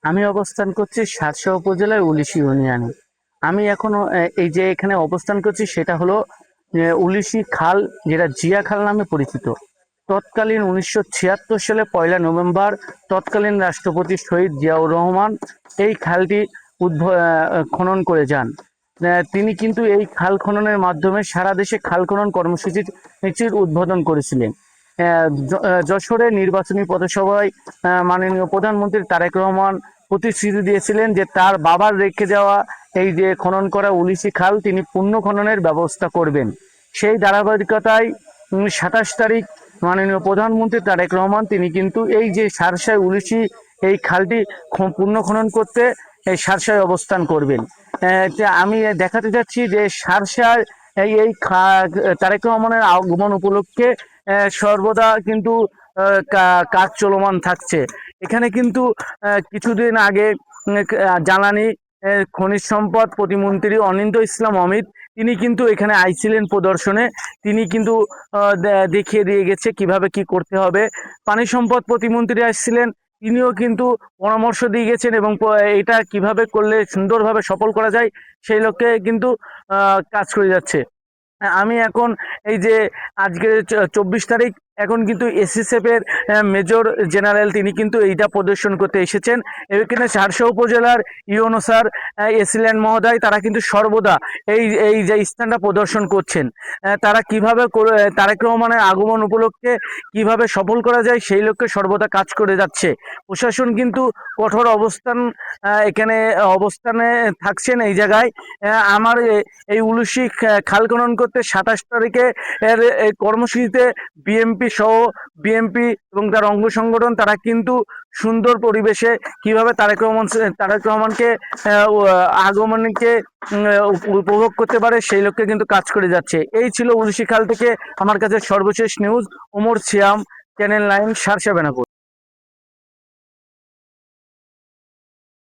আমি অবস্থান করছি সাতশা উপজেলার উলিশি ইউনিয়নে। আমি এখনো এই যে এখানে অবস্থান করছি সেটা হলো উলিশি খাল, যেটা জিয়া খাল নামে পরিচিত। তৎকালীন 1976 সালে 1 নভেম্বর তৎকালীন রাষ্ট্রপতি শহীদ জিয়াউর রহমান এই খালটি খনন করে যান। তিনি কিন্তু এই খাল খননের মাধ্যমে সারা দেশে খাল খনন কর্মসূচির উদ্বোধন করেছিলেন। যশোরে নির্বাচনী পথসভায় মাননীয় প্রধানমন্ত্রী তারেক রহমান প্রতিশ্রুতি দিয়েছিলেন যে তার বাবার রেখে যাওয়া এই যে খনন করা উলিশি খাল তিনি পুনঃ খননের ব্যবস্থা করবেন। সেই ধারাবাহিকতায় 27 তারিখ মাননীয় প্রধানমন্ত্রী তারেক রহমান তিনি কিন্তু এই যে সারসায় উলিশি এই খালটি পুনঃ খনন করতে এই সারসায় অবস্থান করবেন। আমি দেখাতে যাচ্ছি যে সারসার তারেক রহমানের আগমন উপলক্ষে সর্বদা কিন্তু কাজ চলমান থাকছে। এখানে কিন্তু কিছুদিন আগে জ্বালানি খনিজ সম্পদ প্রতিমন্ত্রী অনিন্দ্য ইসলাম অমিত তিনি কিন্তু এখানে আইছিলেন প্রদর্শনে। তিনি কিন্তু দেখিয়ে দিয়ে গেছে কিভাবে কি করতে হবে। পানি সম্পদ প্রতিমন্ত্রী আসছিলেন, তিনিও কিন্তু পরামর্শ দিয়ে গেছেন এবং এটা কিভাবে করলে সুন্দরভাবে সফল করা যায় সেই লক্ষ্যে কিন্তু কাজ করে যাচ্ছে। আমি এখন এই যে আজকে 24 তারিখ, এখন কিন্তু এসএসএফ এর মেজর জেনারেল তিনি কিন্তু এইটা প্রদর্শন করতে এসেছেন। এখানে সারসা উপজেলার ইউনো স্যার এসিলেন মহোদয় তারা কিন্তু সর্বদা এই এই যে স্থানটা প্রদর্শন করছেন। তারা কিভাবে তারেক রহমানের আগমন উপলক্ষে কিভাবে সফল করা যায় সেই লক্ষ্যে সর্বদা কাজ করে যাচ্ছে। প্রশাসন কিন্তু কঠোর অবস্থান এখানে অবস্থানে থাকছেন এই জায়গায়। আমার এই উলুশি খাল খনন করতে 27 তারিখে এই কর্মসূচিতে বিএমপি সহ বিএমপি এবং তার অঙ্গ সংগঠন তারা কিন্তু সুন্দর পরিবেশে কিভাবে তারেক রহমানকে আগমনকে উপভোগ করতে পারে সেই লক্ষ্যে কিন্তু কাজ করে যাচ্ছে। এই ছিল উলুশি খাল থেকে আমার কাছে সর্বশেষ নিউজ। ওমর সিয়াম, চ্যানেল 9, সারসা বেনাপোল।